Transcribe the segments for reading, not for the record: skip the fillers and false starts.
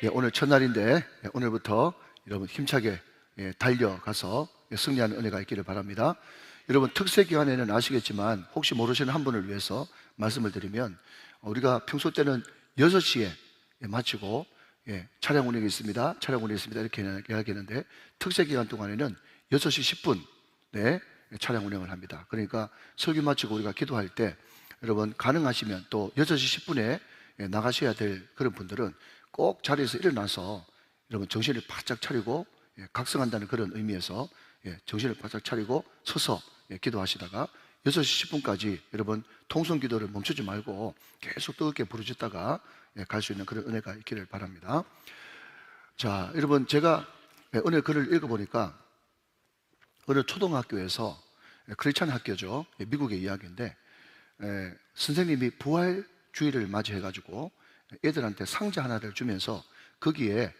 오늘 첫날인데 오늘부터 여러분 힘차게 달려가서 승리하는 은혜가 있기를 바랍니다. 여러분 특세 기간에는 아시겠지만 혹시 모르시는 한 분을 위해서 말씀을 드리면 우리가 평소 때는 6시에 마치고 차량 운행이 있습니다. 차량 운행이 있습니다. 이렇게 이야기하는데 특세 기간 동안에는 6시 10분 차량 운행을 합니다. 그러니까 설교 마치고 우리가 기도할 때 여러분 가능하시면 또 6시 10분에 나가셔야 될 그런 분들은 꼭 자리에서 일어나서 여러분 정신을 바짝 차리고 각성한다는 그런 의미에서 정신을 바짝 차리고 서서 기도하시다가 6시 10분까지 여러분 통성 기도를 멈추지 말고 계속 뜨겁게 부르짖다가 갈 수 있는 그런 은혜가 있기를 바랍니다. 자, 여러분 제가 오늘 글을 읽어보니까 어느 초등학교에서 크리스찬 학교죠. 미국의 이야기인데 선생님이 부활주의를 맞이해가지고 애들한테 상자 하나를 주면서 거기에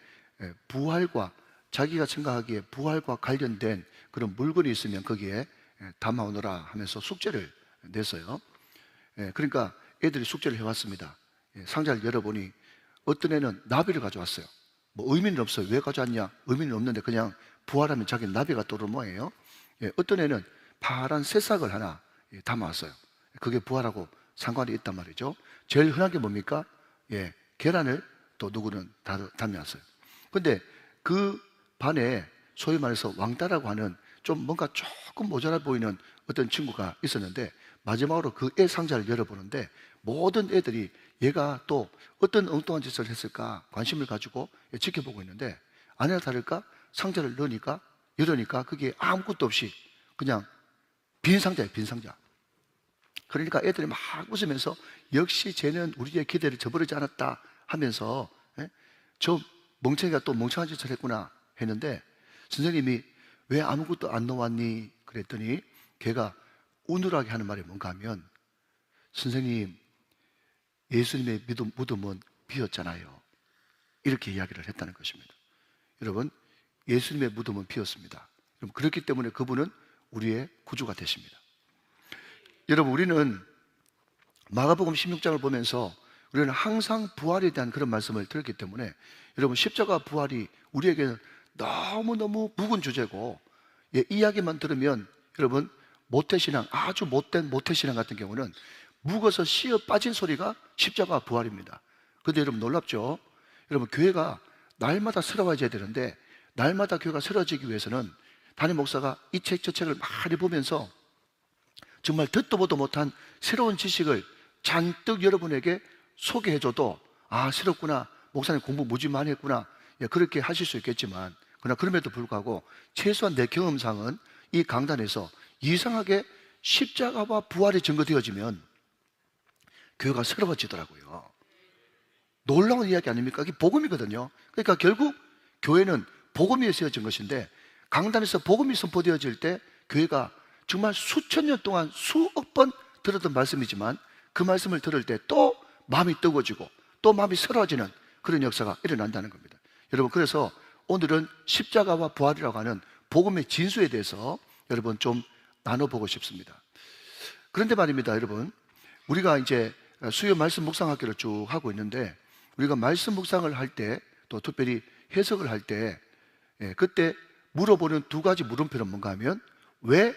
부활과 자기가 생각하기에 부활과 관련된 그런 물건이 있으면 거기에 담아오너라 하면서 숙제를 냈어요. 그러니까 애들이 숙제를 해왔습니다. 상자를 열어보니 어떤 애는 나비를 가져왔어요. 뭐 의미는 없어요. 왜 가져왔냐? 의미는 없는데 그냥 부활하면 자기는 나비가 떠오르는 모양이에요. 어떤 애는 파란 새싹을 하나 담아왔어요. 그게 부활하고 상관이 있단 말이죠. 제일 흔한 게 뭡니까? 계란을 또 누구는 담아왔어요. 근데 그 반에 소위 말해서 왕따라고 하는 좀 뭔가 조금 모자라 보이는 어떤 친구가 있었는데 마지막으로 그 애 상자를 열어보는데 모든 애들이 얘가 또 어떤 엉뚱한 짓을 했을까 관심을 가지고 지켜보고 있는데 아니나 다를까 상자를 열으니까 그게 아무것도 없이 그냥 빈 상자예요. 빈 상자. 그러니까 애들이 막 웃으면서 역시 쟤는 우리의 기대를 저버리지 않았다 하면서 저 멍청이가 또 멍청한 짓을 했구나 했는데 선생님이 왜 아무것도 안 넣어왔니? 그랬더니 걔가 우눌하게 하는 말이 뭔가 하면 선생님 예수님의 무덤은 비었잖아요. 이렇게 이야기를 했다는 것입니다. 여러분 예수님의 무덤은 비었습니다. 여러분, 그렇기 때문에 그분은 우리의 구주가 되십니다. 여러분 우리는 마가복음 16장을 보면서 우리는 항상 부활에 대한 그런 말씀을 들었기 때문에 여러분 십자가 부활이 우리에게는 너무너무 묵은 주제고 이야기만 들으면 여러분 모태신앙, 아주 못된 모태신앙 같은 경우는 묵어서 씌어 빠진 소리가 십자가 부활입니다. 그런데 여러분 놀랍죠? 여러분 교회가 날마다 새로워져야 되는데 날마다 교회가 새로워지기 위해서는 담임 목사가 이 책 저 책을 많이 보면서 정말 듣도 보도 못한 새로운 지식을 잔뜩 여러분에게 소개해줘도 아 새롭구나, 목사님 공부 무지 많이 했구나, 그렇게 하실 수 있겠지만 그러나 그럼에도 불구하고 최소한 내 경험상은 이 강단에서 이상하게 십자가와 부활이 증거되어지면 교회가 새로워지더라고요. 놀라운 이야기 아닙니까? 이게 복음이거든요. 그러니까 결국 교회는 복음 위에 세워진 것인데 강단에서 복음이 선포되어질 때 교회가 정말 수천 년 동안 수억 번 들었던 말씀이지만 그 말씀을 들을 때 또 마음이 뜨거워지고 또 마음이 새로워지는 그런 역사가 일어난다는 겁니다. 여러분 그래서 오늘은 십자가와 부활이라고 하는 복음의 진수에 대해서 여러분 좀 나눠보고 싶습니다. 그런데 말입니다 여러분, 우리가 이제 수요 말씀 묵상학교를 쭉 하고 있는데 우리가 말씀 묵상을 할 때 또 특별히 해석을 할 때 그때 물어보는 두 가지 물음표는 뭔가 하면 왜,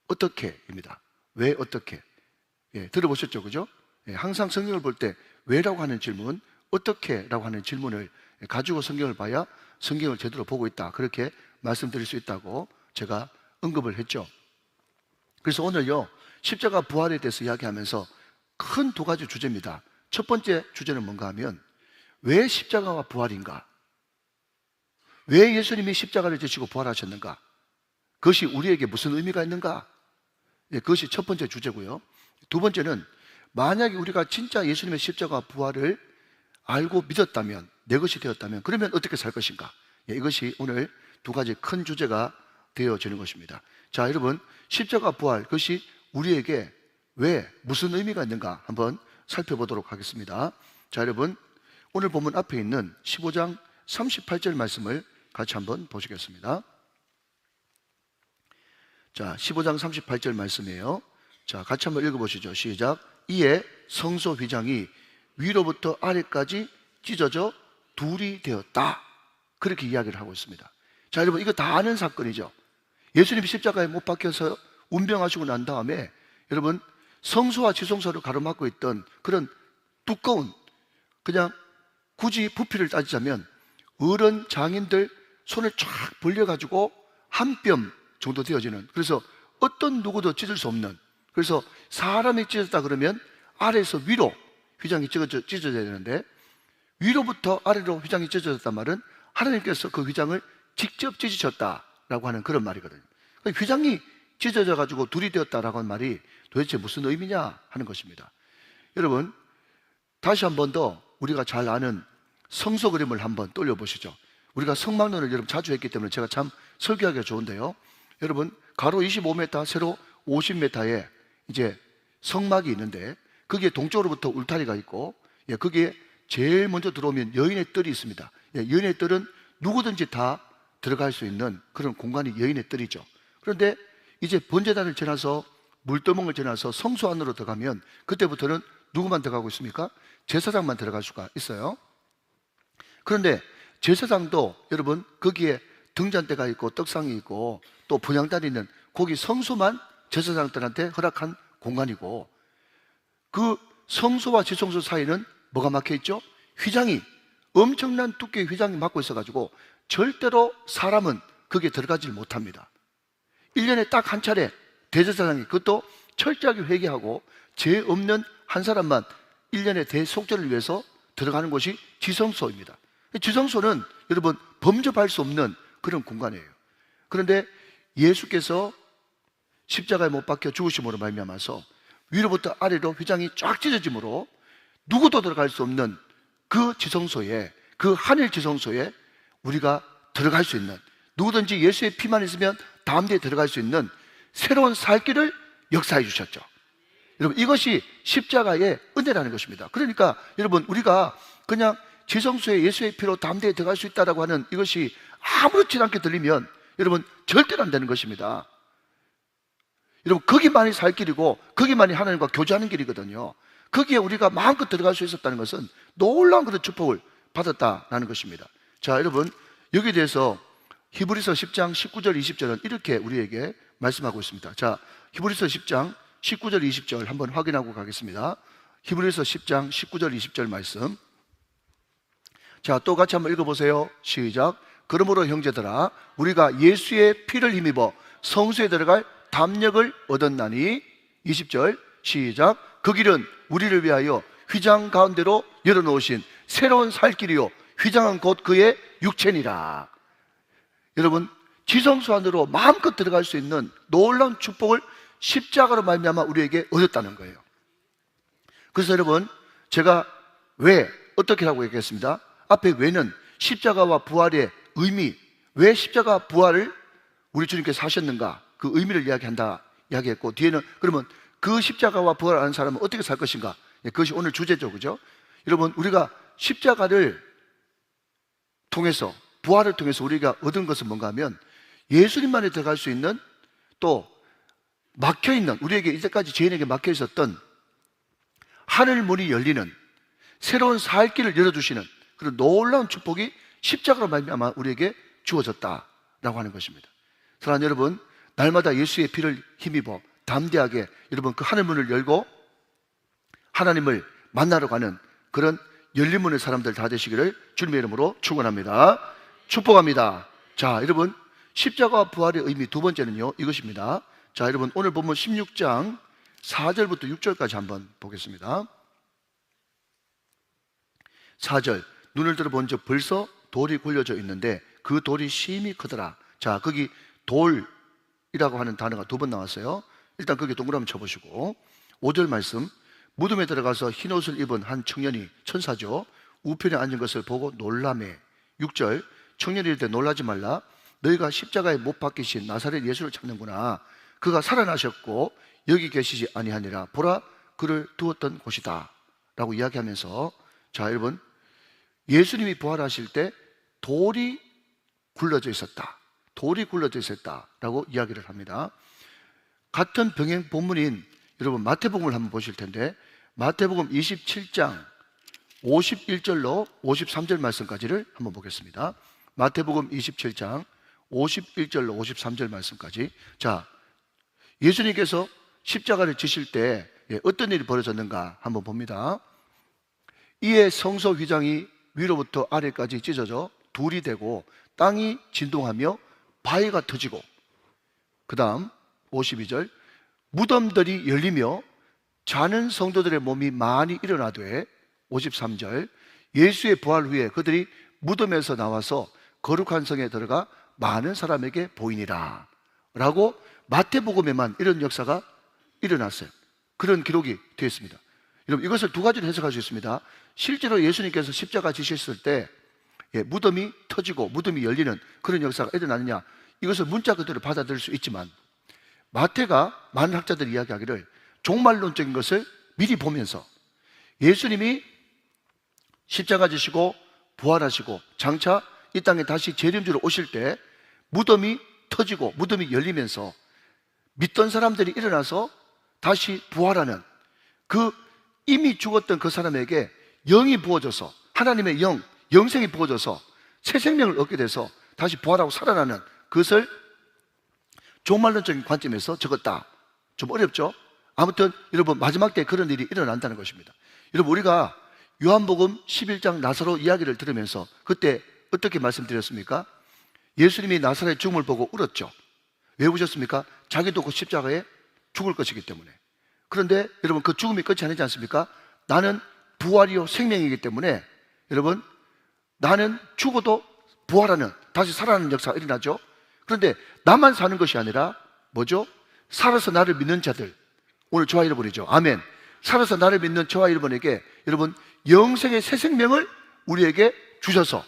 어떻게입니다. 왜, 어떻게. 들어보셨죠? 그죠? 항상 성경을 볼 때 왜라고 하는 질문, 어떻게라고 하는 질문을 가지고 성경을 봐야 성경을 제대로 보고 있다, 그렇게 말씀드릴 수 있다고 제가 언급을 했죠. 그래서 오늘요 십자가 부활에 대해서 이야기하면서 큰 두 가지 주제입니다. 첫 번째 주제는 뭔가 하면 왜 십자가와 부활인가? 왜 예수님이 십자가를 지시고 부활하셨는가? 그것이 우리에게 무슨 의미가 있는가? 그것이 첫 번째 주제고요. 두 번째는 만약에 우리가 진짜 예수님의 십자가 부활을 알고 믿었다면, 내 것이 되었다면 그러면 어떻게 살 것인가? 이것이 오늘 두 가지 큰 주제가 되어지는 것입니다. 자 여러분, 십자가 부활, 그것이 우리에게 왜, 무슨 의미가 있는가 한번 살펴보도록 하겠습니다. 자 여러분, 오늘 본문 앞에 있는 15장 38절 말씀을 같이 한번 보시겠습니다. 자 15장 38절 말씀이에요. 자 같이 한번 읽어보시죠. 시작. 이에 성소 휘장이 위로부터 아래까지 찢어져 둘이 되었다. 그렇게 이야기를 하고 있습니다. 자, 여러분, 이거 다 아는 사건이죠. 예수님이 십자가에 못 박혀서 운병하시고 난 다음에 여러분, 성소와 지성소를 가로막고 있던 그런 두꺼운, 그냥 굳이 부피를 따지자면 어른 장인들 손을 쫙 벌려가지고 한 뼘 정도 되어지는, 그래서 어떤 누구도 찢을 수 없는, 그래서 사람이 찢었다 그러면 아래에서 위로 휘장이 찢어져야 되는데 위로부터 아래로 휘장이 찢어졌단 말은 하나님께서 그 휘장을 직접 찢으셨다라고 하는 그런 말이거든요. 휘장이 찢어져 가지고 둘이 되었다라고 하는 말이 도대체 무슨 의미냐 하는 것입니다. 여러분, 다시 한 번 더 우리가 잘 아는 성소 그림을 한번 떠올려 보시죠. 우리가 성막론을 여러분 자주 했기 때문에 제가 참 설교하기가 좋은데요. 여러분, 가로 25m, 세로 50m에 이제 성막이 있는데 거기에 동쪽으로부터 울타리가 있고, 거기에 제일 먼저 들어오면 여인의 뜰이 있습니다. 여인의 뜰은 누구든지 다 들어갈 수 있는 그런 공간이 여인의 뜰이죠. 그런데 이제 번제단을 지나서 물두멍을 지나서 성소 안으로 들어가면 그때부터는 누구만 들어가고 있습니까? 제사장만 들어갈 수가 있어요. 그런데 제사장도 여러분 거기에 등잔대가 있고 떡상이 있고 또 분향단이 있는 거기 성소만 제사장들한테 허락한 공간이고, 그 성소와 지성소 사이는 뭐가 막혀 있죠? 휘장이, 엄청난 두께의 휘장이 막고 있어가지고 절대로 사람은 거기에 들어가지 못합니다. 1년에 딱 한 차례 대제사장이, 그것도 철저하게 회개하고 죄 없는 한 사람만 1년에 대속죄를 위해서 들어가는 곳이 지성소입니다. 지성소는 여러분 범접할 수 없는 그런 공간이에요. 그런데 예수께서 십자가에 못 박혀 죽으심으로 말미암아서 위로부터 아래로 휘장이 쫙 찢어짐으로 누구도 들어갈 수 없는 그 지성소에, 그 하늘 지성소에 우리가 들어갈 수 있는, 누구든지 예수의 피만 있으면 담대히 들어갈 수 있는 새로운 살 길을 역사해 주셨죠. 여러분, 이것이 십자가의 은혜라는 것입니다. 그러니까 여러분, 우리가 그냥 지성소에 예수의 피로 담대히 들어갈 수 있다고 하는 이것이 아무렇지 않게 들리면 여러분 절대로 안 되는 것입니다. 여러분, 거기만이 살 길이고 거기만이 하나님과 교제하는 길이거든요. 거기에 우리가 마음껏 들어갈 수 있었다는 것은 놀라운 그런 축복을 받았다라는 것입니다. 자, 여러분, 여기에 대해서 히브리서 10장 19절 20절은 이렇게 우리에게 말씀하고 있습니다. 자, 히브리서 10장 19절 20절 한번 확인하고 가겠습니다. 히브리서 10장 19절 20절 말씀. 자, 또 같이 한번 읽어보세요. 시작. 그러므로 형제들아, 우리가 예수의 피를 힘입어 성소에 들어갈 담력을 얻었나니, 20절 시작. 그 길은 우리를 위하여 휘장 가운데로 열어놓으신 새로운 살 길이요 휘장은 곧 그의 육체니라. 여러분, 지성소 안으로 마음껏 들어갈 수 있는 놀라운 축복을 십자가로 말미암아 우리에게 얻었다는 거예요. 그래서 여러분, 제가 왜 어떻게 하고 얘기했습니다. 앞에 왜는 십자가와 부활의 의미, 왜 십자가 부활을 우리 주님께서 하셨는가, 그 의미를 이야기했고, 뒤에는 그러면 그 십자가와 부활을 아는 사람은 어떻게 살 것인가, 그것이 오늘 주제죠. 그죠? 여러분, 우리가 십자가를 통해서, 부활을 통해서 우리가 얻은 것은 뭔가 하면 예수님만이 들어갈 수 있는, 또 막혀있는, 우리에게 이제까지 죄인에게 막혀 있었던 하늘 문이 열리는, 새로운 살 길을 열어주시는 그런 놀라운 축복이 십자가로 말미암아 우리에게 주어졌다라고 하는 것입니다. 사랑하는 여러분, 날마다 예수의 피를 힘입어 담대하게 여러분 그 하늘 문을 열고 하나님을 만나러 가는 그런 열린 문의 사람들 다 되시기를 주님의 이름으로 축원합니다. 축복합니다. 자, 여러분, 십자가와 부활의 의미 두 번째는요, 이것입니다. 자, 여러분, 오늘 본문 16장 4절부터 6절까지 한번 보겠습니다. 4절, 눈을 들어본 적 벌써 돌이 굴려져 있는데 그 돌이 심히 크더라. 자, 거기 돌이라고 하는 단어가 두 번 나왔어요. 일단 거기 동그라미 쳐보시고 5절 말씀, 무덤에 들어가서 흰 옷을 입은 한 청년이, 천사죠, 우편에 앉은 것을 보고 놀라매. 6절, 청년이 이르되 놀라지 말라. 너희가 십자가에 못 박히신 나사렛 예수를 찾는구나. 그가 살아나셨고 여기 계시지 아니하니라. 보라, 그를 두었던 곳이다 라고 이야기하면서, 자, 여러분, 예수님이 부활하실 때 돌이 굴러져 있었다, 돌이 굴러져 있었다라고 이야기를 합니다. 같은 병행 본문인 여러분 마태복음을 한번 보실 텐데, 마태복음 27장 51절로 53절 말씀까지를 한번 보겠습니다. 마태복음 27장 51절로 53절 말씀까지. 자, 예수님께서 십자가를 지실 때 어떤 일이 벌어졌는가 한번 봅니다. 이에 성소 휘장이 위로부터 아래까지 찢어져 둘이 되고 땅이 진동하며 바위가 터지고, 그 다음 52절, 무덤들이 열리며 자는 성도들의 몸이 많이 일어나되, 53절, 예수의 부활 후에 그들이 무덤에서 나와서 거룩한 성에 들어가 많은 사람에게 보이니라 라고 마태복음에만 이런 역사가 일어났어요. 그런 기록이 되어 있습니다. 여러분, 이것을 두 가지로 해석할 수 있습니다. 실제로 예수님께서 십자가 지셨을 때 무덤이 터지고 무덤이 열리는 그런 역사가 일어나느냐, 이것을 문자 그대로 받아들일 수 있지만, 마태가 많은 학자들이 이야기하기를 종말론적인 것을 미리 보면서 예수님이 십자가 지시고 부활하시고 장차 이 땅에 다시 재림주로 오실 때 무덤이 터지고 무덤이 열리면서 믿던 사람들이 일어나서 다시 부활하는, 그 이미 죽었던 그 사람에게 영이 부어져서, 하나님의 영, 영생이 부어져서 새 생명을 얻게 돼서 다시 부활하고 살아나는, 그것을 종말론적인 관점에서 적었다. 좀 어렵죠? 아무튼 여러분, 마지막 때 그런 일이 일어난다는 것입니다. 여러분, 우리가 요한복음 11장 나사로 이야기를 들으면서 그때 어떻게 말씀드렸습니까? 예수님이 나사로의 죽음을 보고 울었죠. 왜 우셨습니까? 자기도 그 십자가에 죽을 것이기 때문에. 그런데 여러분, 그 죽음이 끝이 아니지 않습니까? 나는 부활이요 생명이기 때문에 여러분, 나는 죽어도 부활하는, 다시 살아나는 역사가 일어나죠. 그런데 나만 사는 것이 아니라 뭐죠? 살아서 나를 믿는 자들, 오늘 저와 여러분이죠. 아멘. 살아서 나를 믿는 저와 여러분에게 여러분, 영생의 새 생명을 우리에게 주셔서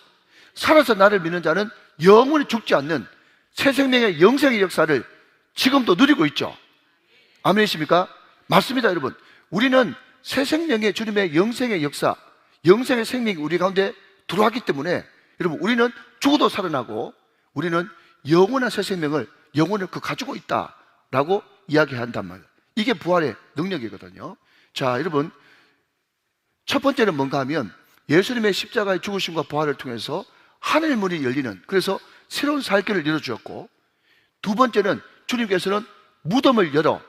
살아서 나를 믿는 자는 영원히 죽지 않는 새 생명의 영생의 역사를 지금도 누리고 있죠. 아멘이십니까? 맞습니다, 여러분. 우리는 새 생명의 주님의 영생의 역사, 영생의 생명이 우리 가운데 들어왔기 때문에 여러분, 우리는 죽어도 살아나고 우리는 영원한 새 생명을, 영혼을 가지고 있다라고 이야기한단 말이에요. 이게 부활의 능력이거든요. 자, 여러분, 첫 번째는 뭔가 하면 예수님의 십자가의 죽으심과 부활을 통해서 하늘 문이 열리는, 그래서 새로운 살 길을 열어주었고, 두 번째는 주님께서는 무덤을 열어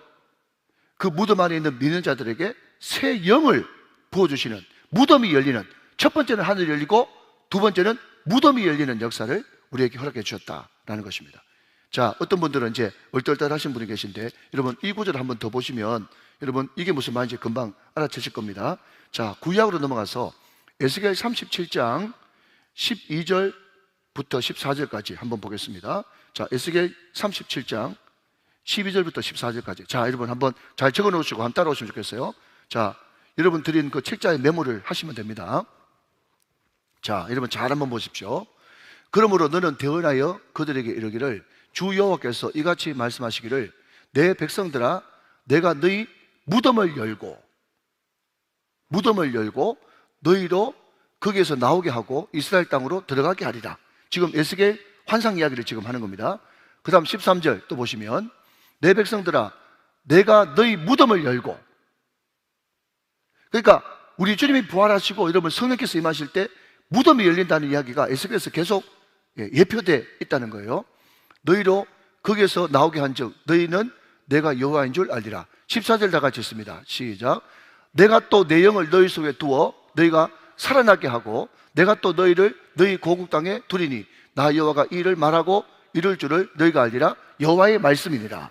그 무덤 안에 있는 믿는 자들에게 새 영을 부어주시는, 무덤이 열리는, 첫 번째는 하늘이 열리고 두 번째는 무덤이 열리는 역사를 우리에게 허락해 주셨다라는 것입니다. 자, 어떤 분들은 이제 얼떨떨 하신 분이 계신데, 여러분 이 구절을 한번 더 보시면 여러분 이게 무슨 말인지 금방 알아채실 겁니다. 자, 구약으로 넘어가서 에스겔 37장 12절부터 14절까지 한번 보겠습니다. 자, 에스겔 37장 12절부터 14절까지. 자, 여러분 한번 잘 적어 놓으시고 한번 따라오시면 좋겠어요. 자, 여러분 드린 그 책자에 메모를 하시면 됩니다. 자, 여러분 잘 한번 보십시오. 그러므로 너는 대언하여 그들에게 이르기를, 주 여호와께서 이같이 말씀하시기를, 내 백성들아, 내가 너희 무덤을 열고 너희로 거기에서 나오게 하고 이스라엘 땅으로 들어가게 하리라. 지금 에스겔 환상 이야기를 지금 하는 겁니다. 그 다음 13절 또 보시면, 내 백성들아, 내가 너희 무덤을 열고. 그러니까 우리 주님이 부활하시고 여러분 성령께서 임하실 때 무덤이 열린다는 이야기가 에스겔에서 계속 예표되어 있다는 거예요. 너희로 거기에서 나오게 한즉 너희는 내가 여호와인 줄 알리라. 14절 다 같이 있습니다. 시작. 내가 또 내 영을 너희 속에 두어 너희가 살아나게 하고 내가 또 너희를 너희 고국 땅에 두리니 나 여호와가 이 일을 말하고 이룰 줄을 너희가 알리라. 여호와의 말씀이니라.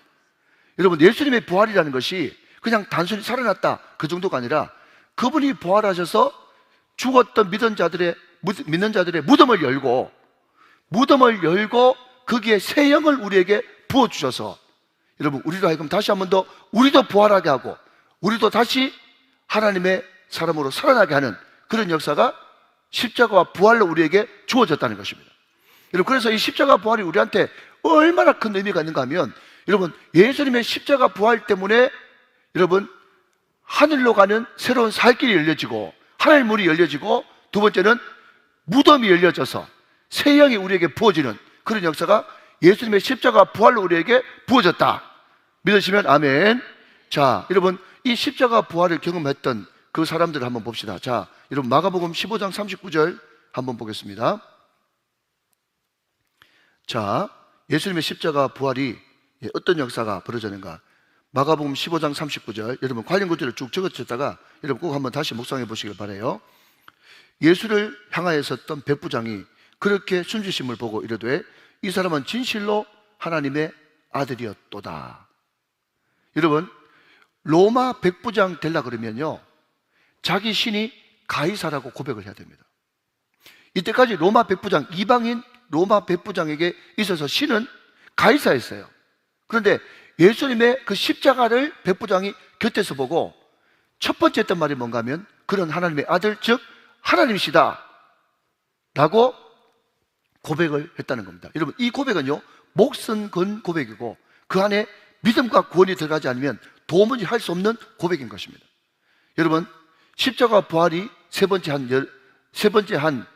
여러분, 예수님의 부활이라는 것이 그냥 단순히 살아났다 그 정도가 아니라 그분이 부활하셔서 죽었던 믿는 자들의 무덤을 열고 거기에 새 영을 우리에게 부어주셔서 여러분, 우리로 하여금 다시 한 번 더 우리도 부활하게 하고 우리도 다시 하나님의 사람으로 살아나게 하는 그런 역사가 십자가와 부활로 우리에게 주어졌다는 것입니다. 여러분, 그래서 이 십자가 부활이 우리한테 얼마나 큰 의미가 있는가 하면, 여러분, 예수님의 십자가 부활 때문에 여러분 하늘로 가는 새로운 살 길이 열려지고 하늘 문이 열려지고, 두 번째는 무덤이 열려져서 새 영이 우리에게 부어지는 그런 역사가 예수님의 십자가 부활로 우리에게 부어졌다. 믿으시면 아멘. 자, 여러분, 이 십자가 부활을 경험했던 그 사람들을 한번 봅시다. 자, 여러분 마가복음 15장 39절 한번 보겠습니다. 자, 예수님의 십자가 부활이 어떤 역사가 벌어졌는가? 마가복음 15장 39절, 여러분 관련 구절을 쭉 적어주셨다가 여러분 꼭 한번 다시 묵상해 보시길 바라요. 예수를 향하여 섰던 백부장이 그렇게 순주심을 보고 이르되 이 사람은 진실로 하나님의 아들이었도다. 여러분, 로마 백부장 되려 그러면요, 자기 신이 가이사라고 고백을 해야 됩니다. 이때까지 로마 백부장, 이방인 로마 백부장에게 있어서 신은 가이사였어요. 그런데 예수님의 그 십자가를 백부장이 곁에서 보고 첫 번째 했던 말이 뭔가 하면 그런 하나님의 아들, 즉 하나님이시다 라고 고백을 했다는 겁니다. 여러분, 이 고백은요, 목선 건 고백이고 그 안에 믿음과 구원이 들어가지 않으면 도무지 할 수 없는 고백인 것입니다. 여러분, 십자가 부활이 세 번째 한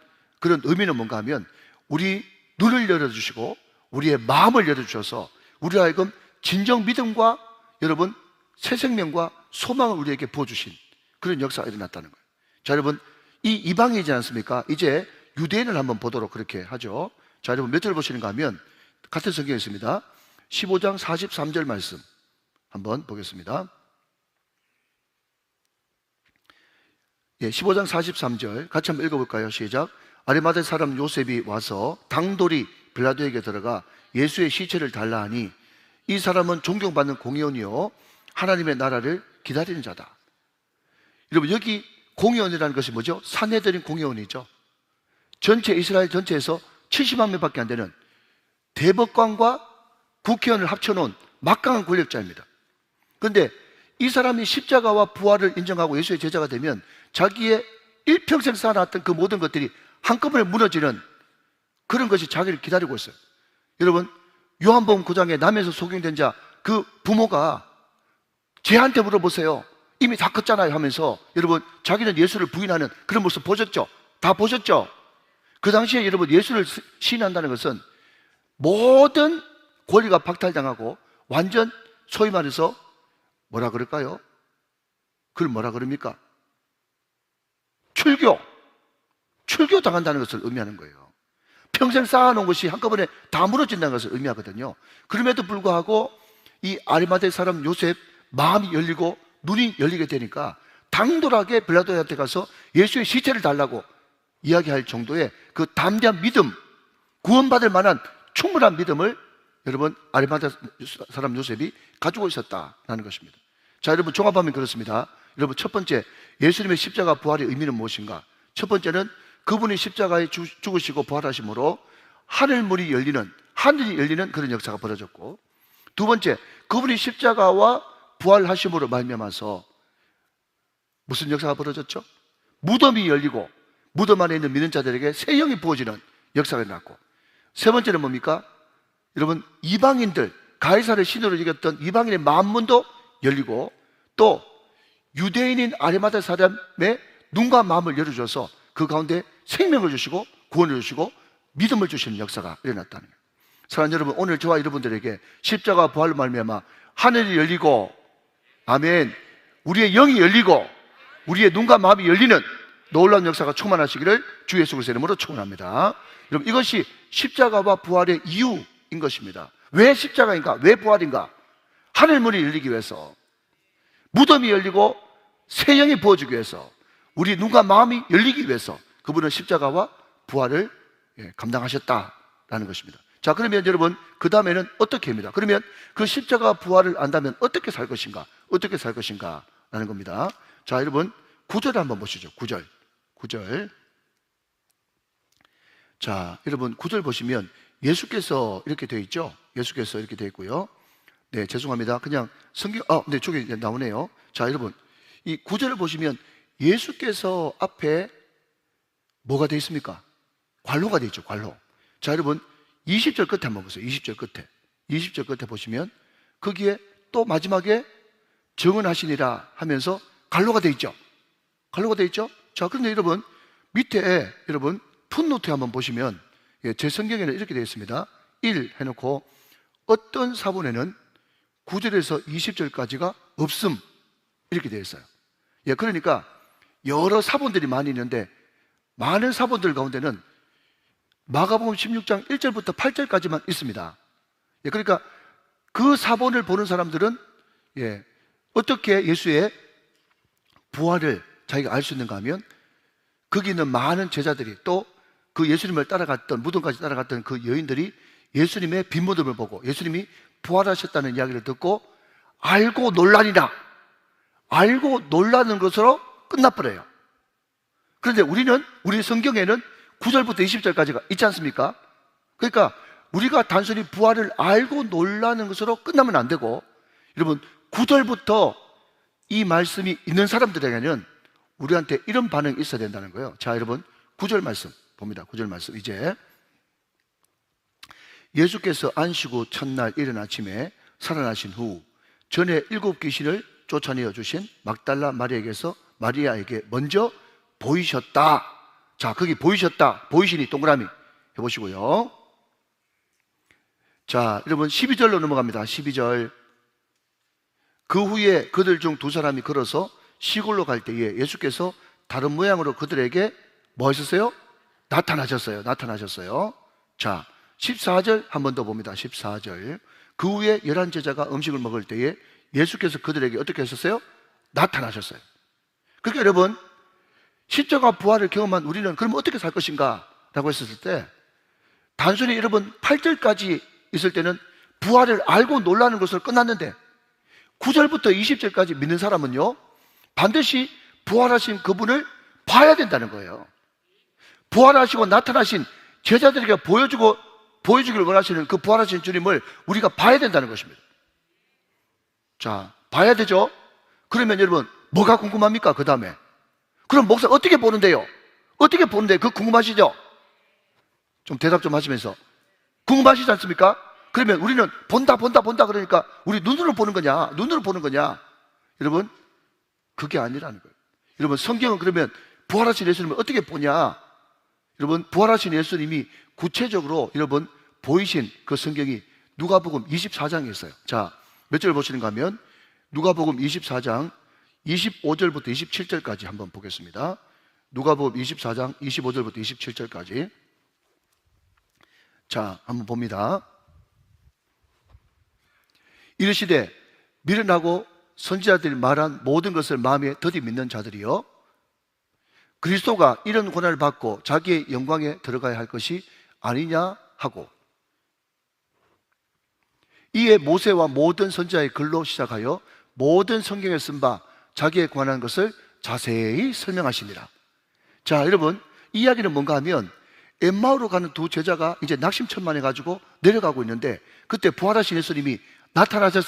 그런 의미는 뭔가 하면 우리 눈을 열어주시고 우리의 마음을 열어주셔서 우리 하여금 진정 믿음과 여러분 새 생명과 소망을 우리에게 부어주신 그런 역사가 일어났다는 거예요. 자, 여러분, 이 이방이지 않습니까? 이제 유대인을 한번 보도록 그렇게 하죠. 자, 여러분 몇 절 보시는가 하면 같은 성경에 있습니다. 15장 43절 말씀 한번 보겠습니다. 15장 43절 같이 한번 읽어볼까요? 시작. 아리마대 사람 요셉이 와서 당돌이 빌라도에게 들어가 예수의 시체를 달라 하니 이 사람은 존경받는 공의원이요 하나님의 나라를 기다리는 자다. 여러분, 여기 공의원이라는 것이 뭐죠? 산헤드린 공의원이죠. 전체 이스라엘 전체에서 70만 명밖에 안 되는 대법관과 국회의원을 합쳐놓은 막강한 권력자입니다. 그런데 이 사람이 십자가와 부활을 인정하고 예수의 제자가 되면 자기의 일평생 쌓아놨던 그 모든 것들이 한꺼번에 무너지는 그런 것이 자기를 기다리고 있어요. 여러분, 요한복음 9장에 남에서 속용된 자 그 부모가 쟤한테 물어보세요. 이미 다 컸잖아요 하면서 여러분 자기는 예수를 부인하는 그런 모습 보셨죠? 다 보셨죠? 그 당시에 여러분 예수를 시인한다는 것은 모든 권리가 박탈당하고 완전 소위 말해서 뭐라 그럴까요? 그걸 뭐라 그럽니까? 출교 당한다는 것을 의미하는 거예요. 평생 쌓아놓은 것이 한꺼번에 다 무너진다는 것을 의미하거든요. 그럼에도 불구하고 이 아리마대 사람 요셉 마음이 열리고 눈이 열리게 되니까 당돌하게 빌라도한테 가서 예수의 시체를 달라고 이야기할 정도의 그 담대한 믿음, 구원받을 만한 충분한 믿음을 여러분 아리마대 사람 요셉이 가지고 있었다는 것입니다. 자, 여러분 종합하면 그렇습니다. 여러분 첫 번째, 예수님의 십자가 부활의 의미는 무엇인가? 첫 번째는 그분이 십자가에 죽으시고 부활하심으로 하늘이 열리는 그런 역사가 벌어졌고, 두 번째, 그분이 십자가와 부활하심으로 말미암아서 무슨 역사가 벌어졌죠? 무덤이 열리고 무덤 안에 있는 믿는 자들에게 새 영이 부어지는 역사가 일어났고, 세 번째는 뭡니까? 여러분 이방인들, 가이사를 신으로 여겼던 이방인의 만문도 열리고 또 유대인인 아리마대 사람의 눈과 마음을 열어줘서 그 가운데 생명을 주시고 구원을 주시고 믿음을 주시는 역사가 일어났다는 거예요. 사랑하는 여러분, 오늘 저와 여러분들에게 십자가 부활로 말미암아 하늘이 열리고, 아멘, 우리의 영이 열리고 우리의 눈과 마음이 열리는 놀라운 역사가 충만하시기를 주 예수 그리스도의 이름으로 축원합니다. 여러분, 이것이 십자가와 부활의 이유인 것입니다. 왜 십자가인가? 왜 부활인가? 하늘문이 열리기 위해서, 무덤이 열리고 새 영이 부어지기 위해서, 우리 눈과 마음이 열리기 위해서 그분은 십자가와 부활을 감당하셨다라는 것입니다. 자, 그러면 여러분 그 다음에는 어떻게 합니다? 그러면 그 십자가 부활을 안다면 어떻게 살 것인가? 어떻게 살 것인가? 라는 겁니다. 자, 여러분 9절 한번 보시죠. 9절. 자, 여러분 9절 보시면 예수께서 이렇게 되어 있죠? 예수께서 이렇게 되어 있고요. 네, 죄송합니다. 그냥 성경, 네, 저기 나오네요. 자, 여러분 이 9절을 보시면 예수께서 앞에 뭐가 되어 있습니까? 괄호가 되어 있죠. 괄호. 자, 여러분 20절 끝에 한번 보세요. 20절 끝에 보시면 거기에 또 마지막에 정언하시니라 하면서 괄호가 되어 있죠. 자, 그런데 여러분 밑에 여러분 풋노트 한번 보시면 제 성경에는 이렇게 되어 있습니다. 1 해놓고 어떤 사본에는 9절에서 20절까지가 없음 이렇게 되어 있어요. 그러니까 여러 사본들이 많이 있는데 많은 사본들 가운데는 마가복음 16장 1절부터 8절까지만 있습니다. 그러니까 그 사본을 보는 사람들은 어떻게 예수의 부활을 자기가 알 수 있는가 하면 거기 있는 많은 제자들이 또 그 예수님을 따라갔던, 무덤까지 따라갔던 그 여인들이 예수님의 빈무덤을 보고 예수님이 부활하셨다는 이야기를 듣고 알고 놀라니라, 알고 놀라는 것으로 끝나버려요. 그런데 우리 성경에는 9절부터 20절까지가 있지 않습니까? 그러니까 우리가 단순히 부활을 알고 놀라는 것으로 끝나면 안 되고, 여러분 9절부터 이 말씀이 있는 사람들에게는 우리한테 이런 반응이 있어야 된다는 거예요. 자, 여러분 9절 말씀 봅니다. 9절 말씀. 이제 예수께서 안식후 첫날 이른 아침에 살아나신 후 전에 7 귀신을 쫓아내어 주신 막달라 마리아에게 먼저 보이셨다. 자, 거기 보이셨다, 보이시니 동그라미 해보시고요. 자, 여러분 12절로 넘어갑니다. 12절. 그 후에 그들 중 2사람이 걸어서 시골로 갈 때에 예수께서 다른 모양으로 그들에게 뭐 하셨어요? 나타나셨어요. 자, 14절 한 번 더 봅니다. 14절. 그 후에 11 제자가 음식을 먹을 때에 예수께서 그들에게 어떻게 하셨어요? 나타나셨어요. 그러니까 여러분, 십자가 부활을 경험한 우리는 그럼 어떻게 살 것인가? 라고 했었을 때, 단순히 여러분 8절까지 있을 때는 부활을 알고 놀라는 것으로 끝났는데 9절부터 20절까지 믿는 사람은요, 반드시 부활하신 그분을 봐야 된다는 거예요. 부활하시고 나타나신 제자들에게 보여주기를 원하시는 그 부활하신 주님을 우리가 봐야 된다는 것입니다. 자, 봐야 되죠? 그러면 여러분 뭐가 궁금합니까? 그 다음에 그럼 목사 어떻게 보는데요? 어떻게 보는데? 그거 궁금하시죠? 좀 대답 좀 하시면서. 궁금하시지 않습니까? 그러면 우리는 본다 그러니까 우리 눈으로 보는 거냐? 여러분 그게 아니라는 거예요. 여러분 성경은 그러면 부활하신 예수님을 어떻게 보냐? 여러분 부활하신 예수님이 구체적으로 여러분 보이신 그 성경이 누가복음 24장에 있어요. 자, 몇 절 보시는가 하면 누가복음 24장 25절부터 27절까지 한번 보겠습니다. 누가복음 24장 25절부터 27절까지. 자, 한번 봅니다. 이르시되 미련하고 선지자들이 말한 모든 것을 마음에 더디 믿는 자들이여, 그리스도가 이런 고난을 받고 자기의 영광에 들어가야 할 것이 아니냐 하고, 이에 모세와 모든 선지자의 글로 시작하여 모든 성경에 쓴 바 자기에 관한 것을 자세히 설명하시니라. 자, 여러분 이 이야기는 뭔가 하면 엠마오로 가는 2 제자가 이제 낙심천만해 가지고 내려가고 있는데 그때 부활하신 예수님이 나타나서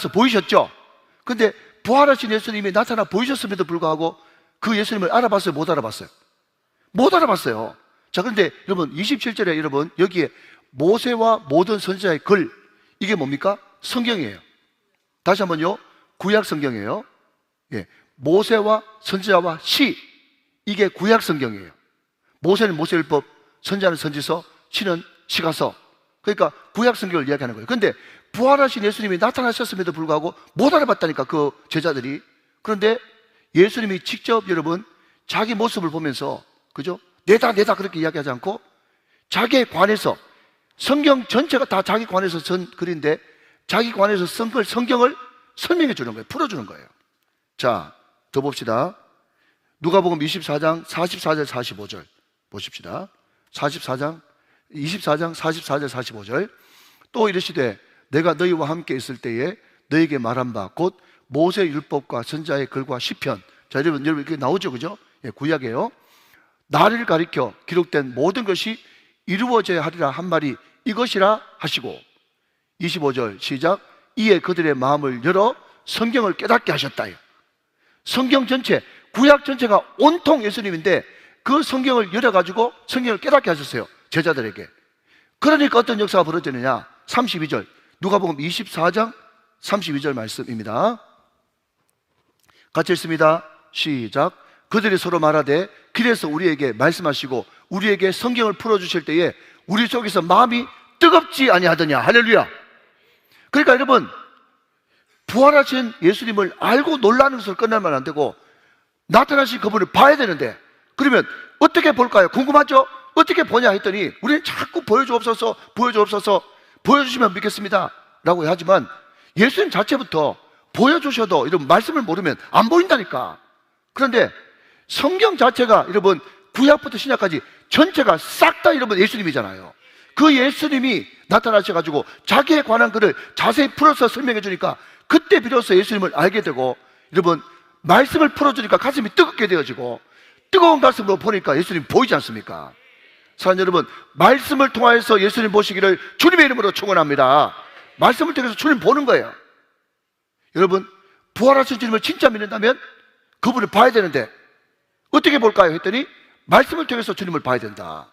보이셨죠? 근데 부활하신 예수님이 나타나 보이셨음에도 불구하고 그 예수님을 알아봤어요? 못 알아봤어요? 못 알아봤어요. 자, 그런데 여러분 27절에 여러분 여기에 모세와 모든 선지자의 글, 이게 뭡니까? 성경이에요. 다시 한번요, 구약 성경이에요. 모세와 선지자와 시, 이게 구약 성경이에요. 모세는 모세율법, 선지자는 선지서, 시는 시가서. 그러니까 구약 성경을 이야기하는 거예요. 그런데 부활하신 예수님이 나타나셨음에도 불구하고 못 알아봤다니까 그 제자들이. 그런데 예수님이 직접 여러분 자기 모습을 보면서, 그죠? 내다 그렇게 이야기하지 않고 자기에 관해서, 성경 전체가 다 자기 관해서 전 글인데 자기 관해서 쓴 걸, 성경을 설명해 주는 거예요. 풀어주는 거예요. 자, 더 봅시다. 누가복음 24장 44절 45절 보십시다. 24장 44절 45절. 또 이르시되 내가 너희와 함께 있을 때에 너희에게 말한 바 곧 모세 율법과 선지자의 글과 시편. 자, 여러분 이게 나오죠, 그죠? 구약이에요. 나를 가리켜 기록된 모든 것이 이루어져야 하리라 한 말이 이것이라 하시고, 25절 시작. 이에 그들의 마음을 열어 성경을 깨닫게 하셨다. 성경 전체, 구약 전체가 온통 예수님인데 그 성경을 열어가지고 성경을 깨닫게 하셨어요, 제자들에게. 그러니까 어떤 역사가 벌어지느냐? 32절 누가복음 24장 32절 말씀입니다. 같이 읽습니다. 시작. 그들이 서로 말하되 길에서 우리에게 말씀하시고 우리에게 성경을 풀어주실 때에 우리 속에서 마음이 뜨겁지 아니하더냐. 할렐루야. 그러니까 여러분 부활하신 예수님을 알고 놀라는 것을 끝내면 안 되고 나타나신 그분을 봐야 되는데, 그러면 어떻게 볼까요? 궁금하죠? 어떻게 보냐 했더니 우리는 자꾸 보여주옵소서, 보여주옵소서, 보여주시면 믿겠습니다 라고 하지만 예수님 자체부터 보여주셔도 여러분 말씀을 모르면 안 보인다니까. 그런데 성경 자체가 여러분 구약부터 신약까지 전체가 싹 다 여러분 예수님이잖아요. 그 예수님이 나타나셔가지고 자기에 관한 글을 자세히 풀어서 설명해 주니까 그때 비로소 예수님을 알게 되고, 여러분 말씀을 풀어주니까 가슴이 뜨겁게 되어지고, 뜨거운 가슴으로 보니까 예수님 보이지 않습니까? 사랑하는 여러분, 말씀을 통하여서 예수님 보시기를 주님의 이름으로 축원합니다. 말씀을 통해서 주님 보는 거예요. 여러분 부활하신 주님을 진짜 믿는다면 그분을 봐야 되는데 어떻게 볼까요? 했더니 말씀을 통해서 주님을 봐야 된다,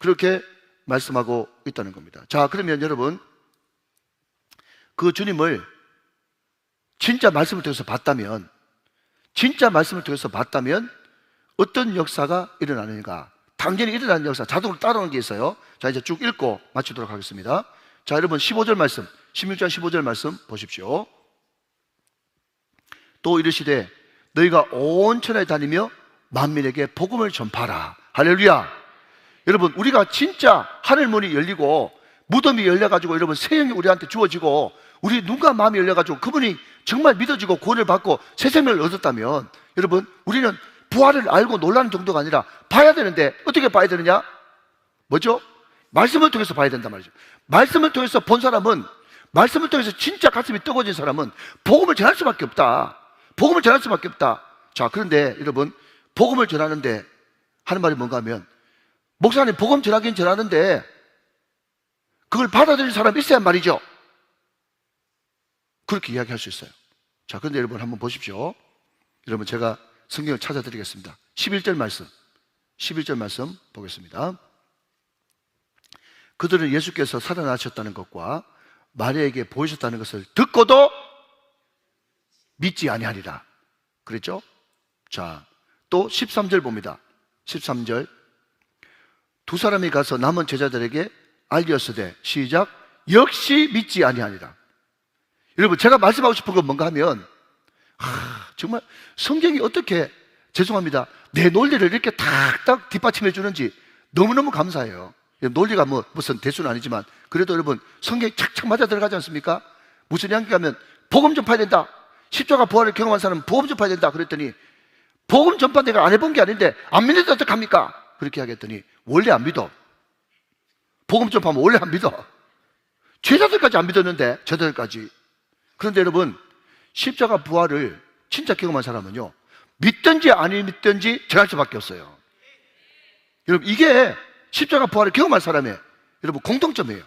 그렇게 말씀하고 있다는 겁니다. 자, 그러면 여러분 그 주님을 진짜 말씀을 통해서 봤다면, 진짜 말씀을 통해서 봤다면 어떤 역사가 일어나는가? 당연히 일어나는 역사, 자동으로 따라오는 게 있어요. 자, 이제 쭉 읽고 마치도록 하겠습니다. 자, 여러분 15절 말씀, 16장 15절 말씀 보십시오. 또 이르시되 너희가 온 천하에 다니며 만민에게 복음을 전파라. 할렐루야. 여러분 우리가 진짜 하늘문이 열리고 무덤이 열려가지고 여러분 새 영이 우리한테 주어지고 우리 눈과 마음이 열려가지고 그분이 정말 믿어지고 구원을 받고 새 생명을 얻었다면, 여러분 우리는 부활을 알고 놀라는 정도가 아니라 봐야 되는데 어떻게 봐야 되느냐? 뭐죠? 말씀을 통해서 봐야 된단 말이죠. 말씀을 통해서 본 사람은, 말씀을 통해서 진짜 가슴이 뜨거워진 사람은 복음을 전할 수밖에 없다. 복음을 전할 수밖에 없다. 자, 그런데 여러분 복음을 전하는데 하는 말이 뭔가 하면, 목사님 복음 전하긴 전하는데 그걸 받아들인 사람이 있어야 말이죠. 그렇게 이야기할 수 있어요. 자, 그런데 여러분 한번 보십시오. 여러분 제가 성경을 찾아드리겠습니다. 11절 말씀, 11절 말씀 보겠습니다. 그들은 예수께서 살아나셨다는 것과 마리아에게 보이셨다는 것을 듣고도 믿지 아니하리라 그랬죠? 자, 또 13절 봅니다. 13절, 두 사람이 가서 남은 제자들에게 알리었으되 시작, 역시 믿지 아니하니라. 여러분 제가 말씀하고 싶은 건 뭔가 하면, 정말 성경이 어떻게, 죄송합니다, 내 논리를 이렇게 탁탁 뒷받침해 주는지 너무너무 감사해요. 논리가 뭐 무슨 대수는 아니지만 그래도 여러분 성경이 착착 맞아 들어가지 않습니까? 무슨 이야기가 하면 복음 전파해야 된다, 십자가 부활을 경험한 사람은 복음 전파해야 된다 그랬더니, 복음 전파 내가 안 해본 게 아닌데 안 믿는데 어떡합니까? 그렇게 하겠더니 원래 안 믿어. 복음 전파하면 원래 안 믿어. 제자들까지 안 믿었는데, 제자들까지. 그런데 여러분 십자가 부활을 진짜 경험한 사람은요, 믿든지 안 믿든지 전할 수밖에 없어요. 여러분 이게 십자가 부활을 경험한 사람의 여러분 공통점이에요.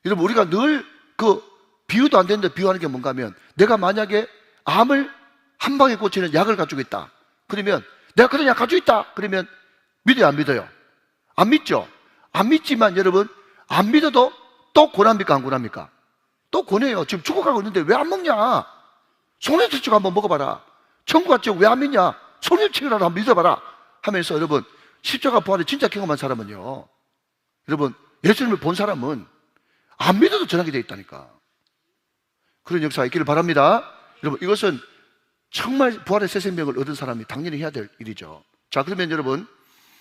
여러분 우리가 늘 그 비유도 안 되는데 비유하는 게 뭔가 하면, 내가 만약에 암을 한 방에 고치는 약을 가지고 있다 그러면, 내가 그런 약 가지고 있다 그러면 믿어요, 안 믿어요? 안 믿죠? 안 믿지만 여러분 안 믿어도 또 권합니까, 안 권합니까? 또 권해요. 지금 죽어가고 있는데 왜 안 먹냐? 손해치고 한번 먹어봐라. 천국 갔죠? 왜 안 믿냐? 손해치고라도 한번 믿어봐라 하면서, 여러분 십자가 부활을 진짜 경험한 사람은요, 여러분 예수님을 본 사람은 안 믿어도 전하게 되어 있다니까. 그런 역사가 있기를 바랍니다. 여러분 이것은 정말 부활의 새 생명을 얻은 사람이 당연히 해야 될 일이죠. 자, 그러면 여러분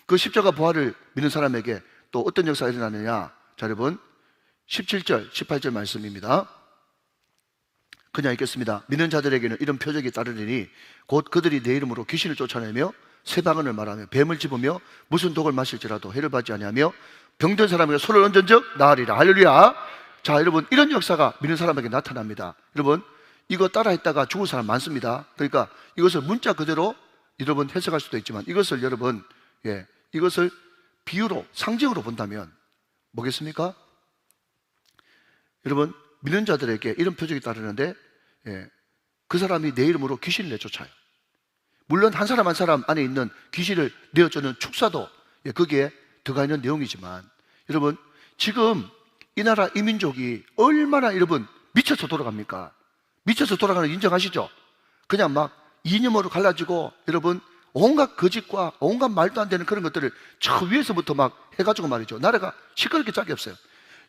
그 십자가 부활을 믿는 사람에게 또 어떤 역사가 일어나느냐? 자, 여러분 17절 18절 말씀입니다. 그냥 읽겠습니다. 믿는 자들에게는 이런 표적이 따르리니 곧 그들이 내 이름으로 귀신을 쫓아내며 새 방언을 말하며 뱀을 집으며 무슨 독을 마실지라도 해를 받지 아니하며 병든 사람에게 손을 얹은즉 나으리라. 할렐루야. 자, 여러분 이런 역사가 믿는 사람에게 나타납니다. 여러분 이거 따라했다가 죽을 사람 많습니다. 그러니까 이것을 문자 그대로 여러분 해석할 수도 있지만, 이것을 여러분 이것을 비유로, 상징으로 본다면 뭐겠습니까? 여러분 믿는 자들에게 이런 표적이 따르는데, 그 사람이 내 이름으로 귀신을 내쫓아요. 물론 한 사람 한 사람 안에 있는 귀신을 내어쫓는 축사도 거기에 들어가 있는 내용이지만, 여러분 지금 이 나라 이 민족이 얼마나 여러분 미쳐서 돌아갑니까? 미쳐서 돌아가는 거 인정하시죠? 그냥 막 이념으로 갈라지고 여러분 온갖 거짓과 온갖 말도 안 되는 그런 것들을 저 위에서부터 막 해가지고 말이죠, 나라가 시끄럽게 짝이 없어요.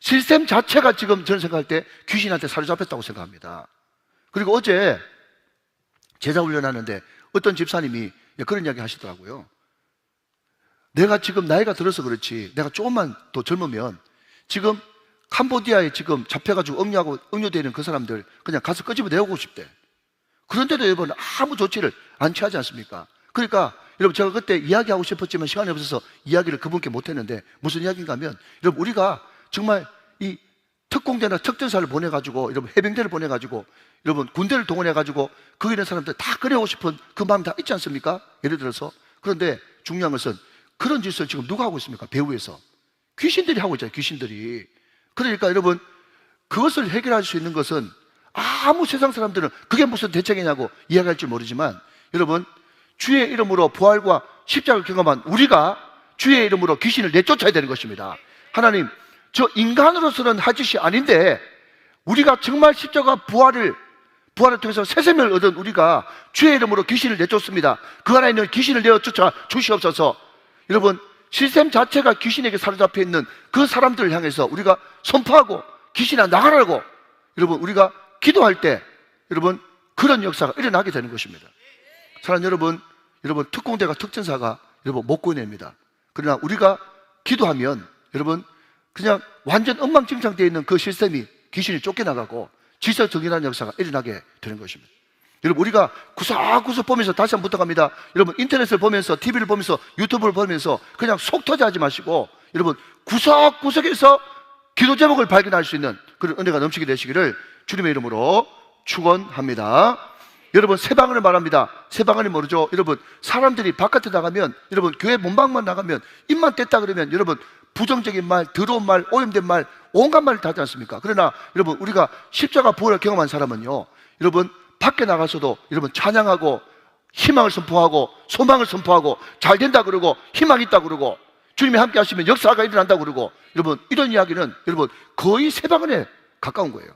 시스템 자체가 지금 저는 생각할 때 귀신한테 사로잡혔다고 생각합니다. 그리고 어제 제자 훈련하는데 어떤 집사님이 그런 이야기 하시더라고요. 내가 지금 나이가 들어서 그렇지, 내가 조금만 더 젊으면 지금 캄보디아에 지금 잡혀가지고 억류되어 있는 그 사람들 그냥 가서 끄집어 내오고 싶대. 그런데도 여러분 아무 조치를 안 취하지 않습니까? 그러니까 여러분, 제가 그때 이야기하고 싶었지만 시간이 없어서 이야기를 그분께 못했는데, 무슨 이야기인가 하면, 여러분 우리가 정말 이 특공대나 특전사를 보내가지고, 여러분 해병대를 보내가지고, 여러분 군대를 동원해가지고 거기 있는 사람들 다 끌어오고 싶은 그 마음 다 있지 않습니까? 예를 들어서. 그런데 중요한 것은 그런 짓을 지금 누가 하고 있습니까? 배후에서 귀신들이 하고 있잖아요. 귀신들이. 그러니까 여러분, 그것을 해결할 수 있는 것은 아무 세상 사람들은 그게 무슨 대책이냐고 이야기할 줄 모르지만, 여러분 주의 이름으로 부활과 십자가를 경험한 우리가 주의 이름으로 귀신을 내쫓아야 되는 것입니다. 하나님, 저 인간으로서는 할 짓이 아닌데 우리가 정말 십자가 부활을 통해서 새 생명을 얻은 우리가 주의 이름으로 귀신을 내쫓습니다. 그 안에 있는 귀신을 내쫓아 주시옵소서. 여러분, 시스템 자체가 귀신에게 사로잡혀 있는 그 사람들을 향해서 우리가 선포하고 귀신아 나가라고, 여러분 우리가 기도할 때 여러분 그런 역사가 일어나게 되는 것입니다. 사랑하는 여러분 특공대가 특전사가 여러분 못 구해냅니다. 그러나 우리가 기도하면 여러분 그냥 완전 엉망진창되어 있는 그 시스템이 귀신이 쫓겨나가고 질서 정연한 역사가 일어나게 되는 것입니다. 여러분 우리가 구석구석 보면서 다시 한번 부탁합니다. 여러분 인터넷을 보면서, TV를 보면서, 유튜브를 보면서 그냥 속 터져 하지 마시고, 여러분 구석구석에서 기도 제목을 발견할 수 있는 그런 은혜가 넘치게 되시기를 주님의 이름으로 축원합니다. 여러분 새방언을 말합니다. 새방언이 모르죠? 여러분 사람들이 바깥에 나가면, 여러분 교회 문방만 나가면 입만 뗐다 그러면 여러분 부정적인 말, 더러운 말, 오염된 말, 온갖 말을 다 하지 않습니까? 그러나 여러분 우리가 십자가 부활을 경험한 사람은요, 여러분 밖에 나가서도 여러분 찬양하고 희망을 선포하고 소망을 선포하고 잘 된다 그러고 희망이 있다 그러고 주님이 함께 하시면 역사가 일어난다 그러고, 여러분 이런 이야기는 여러분 거의 새방언에 가까운 거예요.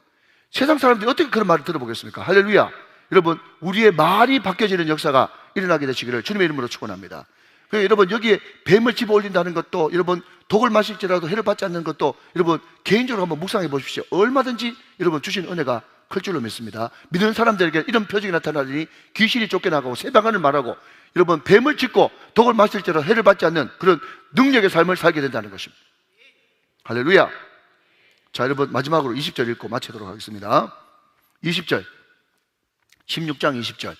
세상 사람들이 어떻게 그런 말을 들어보겠습니까? 할렐루야. 여러분 우리의 말이 바뀌어지는 역사가 일어나게 되시기를 주님의 이름으로 축원합니다. 여러분 여기에 뱀을 집어 올린다는 것도, 여러분 독을 마실지라도 해를 받지 않는 것도, 여러분 개인적으로 한번 묵상해 보십시오. 얼마든지 여러분 주신 은혜가 클 줄로 믿습니다. 믿는 사람들에게 이런 표적이 나타나더니 귀신이 쫓겨나가고 새방언을 말하고 여러분 뱀을 짚고 독을 마실지라도 해를 받지 않는 그런 능력의 삶을 살게 된다는 것입니다. 할렐루야. 자, 여러분 마지막으로 20절 읽고 마치도록 하겠습니다. 20절, 16장 20절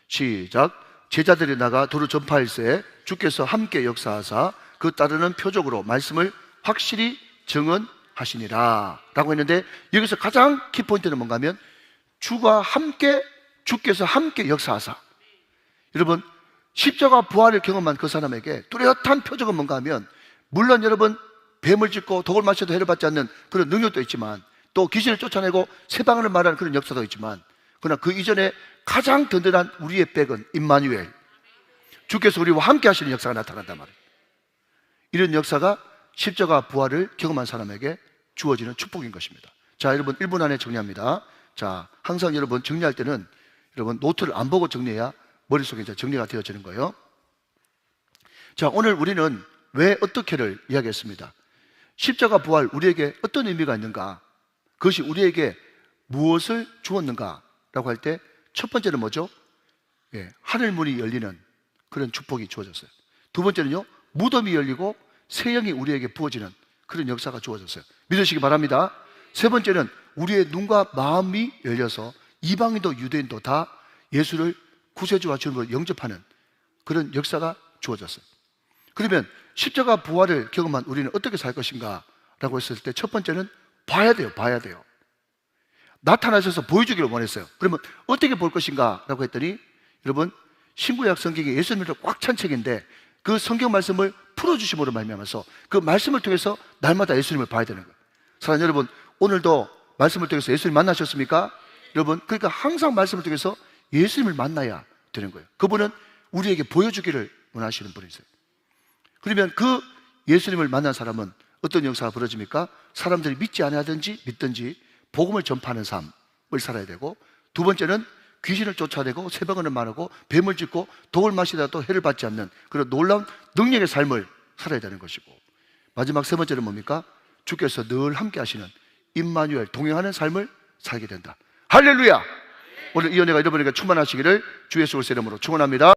시작. 제자들이 나가 도로 전파할새 주께서 함께 역사하사 그 따르는 표적으로 말씀을 확실히 증언하시니라 라고 했는데, 여기서 가장 키포인트는 뭔가 하면 주께서 함께 역사하사. 여러분 십자가 부활을 경험한 그 사람에게 뚜렷한 표적은 뭔가 하면, 물론 여러분 뱀을 짚고 독을 마셔도 해를 받지 않는 그런 능력도 있지만, 또 귀신을 쫓아내고 새방언을 말하는 그런 역사도 있지만, 그러나 그 이전에 가장 든든한 우리의 백은 임마누엘, 주께서 우리와 함께 하시는 역사가 나타난단 말이에요. 이런 역사가 십자가 부활을 경험한 사람에게 주어지는 축복인 것입니다. 자, 여러분 1분 안에 정리합니다. 자, 항상 여러분 정리할 때는 여러분 노트를 안 보고 정리해야 머릿속에 이제 정리가 되어지는 거예요. 자, 오늘 우리는 왜 어떻게를 이야기했습니다. 십자가 부활 우리에게 어떤 의미가 있는가, 그것이 우리에게 무엇을 주었는가 라고 할 때 첫 번째는 뭐죠? 하늘 문이 열리는 그런 축복이 주어졌어요. 두 번째는요, 무덤이 열리고 새 영이 우리에게 부어지는 그런 역사가 주어졌어요. 믿으시기 바랍니다. 세 번째는 우리의 눈과 마음이 열려서 이방인도 유대인도 다 예수를 구세주와 주님으로 영접하는 그런 역사가 주어졌어요. 그러면 십자가 부활을 경험한 우리는 어떻게 살 것인가 라고 했을 때 첫 번째는 봐야 돼요. 나타나셔서 보여주기를 원했어요. 그러면 어떻게 볼 것인가 라고 했더니, 여러분 신구약 성경에 예수님으로 꽉 찬 책인데 그 성경 말씀을 풀어주심으로 말미암아서 그 말씀을 통해서 날마다 예수님을 봐야 되는 거예요. 사랑하는 여러분, 오늘도 말씀을 통해서 예수님 만나셨습니까? 여러분, 그러니까 항상 말씀을 통해서 예수님을 만나야 되는 거예요. 그분은 우리에게 보여주기를 원하시는 분이세요. 그러면 그 예수님을 만난 사람은 어떤 역사가 벌어집니까? 사람들이 믿지 않아든지 믿든지 복음을 전파하는 삶을 살아야 되고, 두 번째는 귀신을 쫓아내고 새벽을 말하고 뱀을 짚고 독을 마시다도 해를 받지 않는 그런 놀라운 능력의 삶을 살아야 되는 것이고, 마지막 세 번째는 뭡니까? 주께서 늘 함께 하시는 임마누엘 동행하는 삶을 살게 된다. 할렐루야! 오늘 이 은혜가 여러분에게 충만하시기를 주 예수 그리스도의 이름으로 축원합니다.